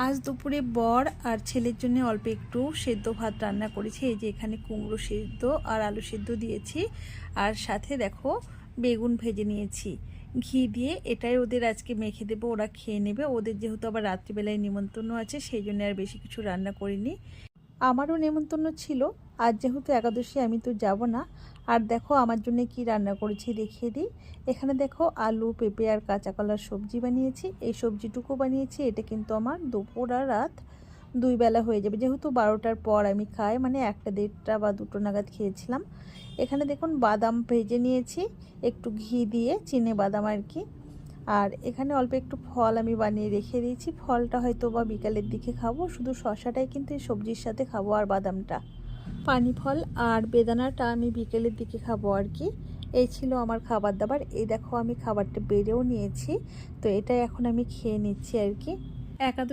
আজ দুপুরে বর আর ছেলের জন্য অল্প একটু সেদ্ধ ভাত রান্না করেছি। এই যে এখানে কুমড়ো সেদ্ধ আর আলু সেদ্ধ দিয়েছি, আর সাথে দেখো বেগুন ভেজে নিয়েছি ঘি দিয়ে। এটাই ওদের আজকে মেখে দেবো, ওরা খেয়ে নেবে। ওদের যেহেতু আবার রাত্রিবেলায় নিমন্ত্রণ আছে, সেই জন্য আর বেশি কিছু রান্না করিনি। আমারও নেমন্তন্ন ছিল, আজ যেহেতু একাদশী আমি তো যাব না। আর দেখো আমার জন্য কি রান্না করেছি দেখিয়ে দিই। এখানে দেখো আলু, পেঁপে আর কাঁচা কলার সবজি বানিয়েছি। এই সবজিটুকু বানিয়েছি, এটা কিন্তু আমার দুপুর আর রাত দুই বেলা হয়ে যাবে, যেহেতু 12টার পর আমি খাই, মানে 1টা, 1:30 বা 2টো নাগাদ খেয়েছিলাম। এখানে দেখুন বাদাম ভেজে নিয়েছি একটু ঘি দিয়ে, চিনে বাদাম আর কি। আর এখানে অল্প একটু ফল আমি বানিয়ে রেখে দিয়েছি, ফলটা হয়তো বা বিকালের দিকে খাবো। শুধু শসাটাই কিন্তু এই সবজির সাথে খাবো, আর বাদামটা, পানি ফল আর বেদানাটা আমি বিকেলের দিকে খাবো আর কি। এই ছিল আমার খাবার দাবার। এই দেখো আমি খাবারটা বেড়েও নিয়েছি, তো এটা এখন আমি খেয়ে নিচ্ছি আর কি। একাদশী